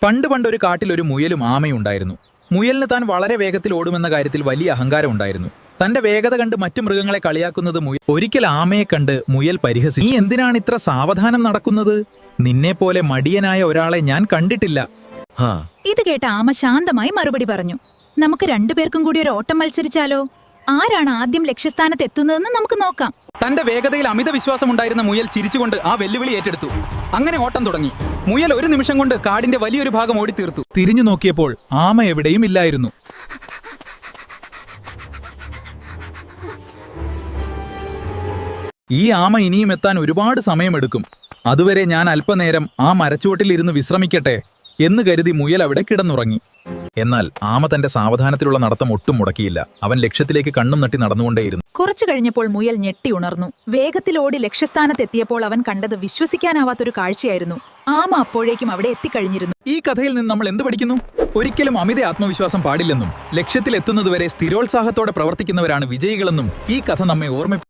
പണ്ടൊരു കാട്ടിൽ ഒരു മുയലും ആമയും ഉണ്ടായിരുന്നു. മുയലിന് താൻ വളരെ വേഗത്തിൽ ഓടുമെന്ന കാര്യത്തിൽ വലിയ അഹങ്കാരം ഉണ്ടായിരുന്നു. തന്റെ വേഗത കണ്ട് മറ്റു മൃഗങ്ങളെ കളിയാക്കുന്നത് മുയൽ ഒരിക്കൽ ആമയെ കണ്ട് മുയൽ പരിഹസിച്ചു. നീ എന്തിനാണ് ഇത്ര സാവധാനം നടക്കുന്നത്? നിന്നെപ്പോലെ മടിയനായ ഒരാളെ ഞാൻ കണ്ടിട്ടില്ല. ഇത് കേട്ട ആമ ശാന്തമായി മറുപടി പറഞ്ഞു. നമുക്ക് രണ്ടുപേർക്കും കൂടി ഒരു ഓട്ടം മത്സരിച്ചാലോ? ആരാണ് ആദ്യം ലക്ഷ്യസ്ഥാനത്ത് എത്തുന്നതെന്ന് നമുക്ക് നോക്കാം. തന്റെ വേഗതയിൽ അമിത വിശ്വാസമുണ്ടായിരുന്ന മുയൽ ചിരിച്ചുകൊണ്ട് ആ വെല്ലുവിളി ഏറ്റെടുത്തു. അങ്ങനെ ഓട്ടം തുടങ്ങി. മുയൽ ഒരു നിമിഷം കൊണ്ട് കാടിന്റെ വലിയൊരു ഭാഗം ഓടിത്തീർത്തു. തിരിഞ്ഞു നോക്കിയപ്പോൾ ആമ എവിടെയും ഇല്ലായിരുന്നു. ഈ ആമ ഇനിയും എത്താൻ ഒരുപാട് സമയമെടുക്കും. അതുവരെ ഞാൻ അല്പനേരം ആ മരച്ചുവട്ടിലിരുന്ന് വിശ്രമിക്കട്ടെ എന്ന് കരുതി മുയൽ അവിടെ കിടന്നുറങ്ങി. എന്നാൽ ആമ തന്റെ സാവധാനത്തിലുള്ള നടത്തം ഒട്ടും മുടക്കിയില്ല. അവൻ ലക്ഷ്യത്തിലേക്ക് കണ്ണും നട്ടി നടന്നുകൊണ്ടേയിരുന്നു. കുറച്ചു കഴിഞ്ഞപ്പോൾ മുയൽ ഞെട്ടി ഉണർന്നു. വേഗത്തിലോടി ലക്ഷ്യസ്ഥാനത്തെത്തിയപ്പോൾ അവൻ കണ്ടത് വിശ്വസിക്കാനാവാത്തൊരു കാഴ്ചയായിരുന്നു. ആമ അപ്പോഴേക്കും അവിടെ എത്തിക്കഴിഞ്ഞിരുന്നു. ഈ കഥയിൽ നിന്ന് നമ്മൾ എന്ത് പഠിക്കുന്നു? ഒരിക്കലും അമിത ആത്മവിശ്വാസം പാടില്ലെന്നും ലക്ഷ്യത്തിലെത്തുന്നതുവരെ സ്ഥിരോത്സാഹത്തോടെ പ്രവർത്തിക്കുന്നവരാണ് വിജയികളെന്നും ഈ കഥ നമ്മെ ഓർമ്മിപ്പിക്കുന്നു.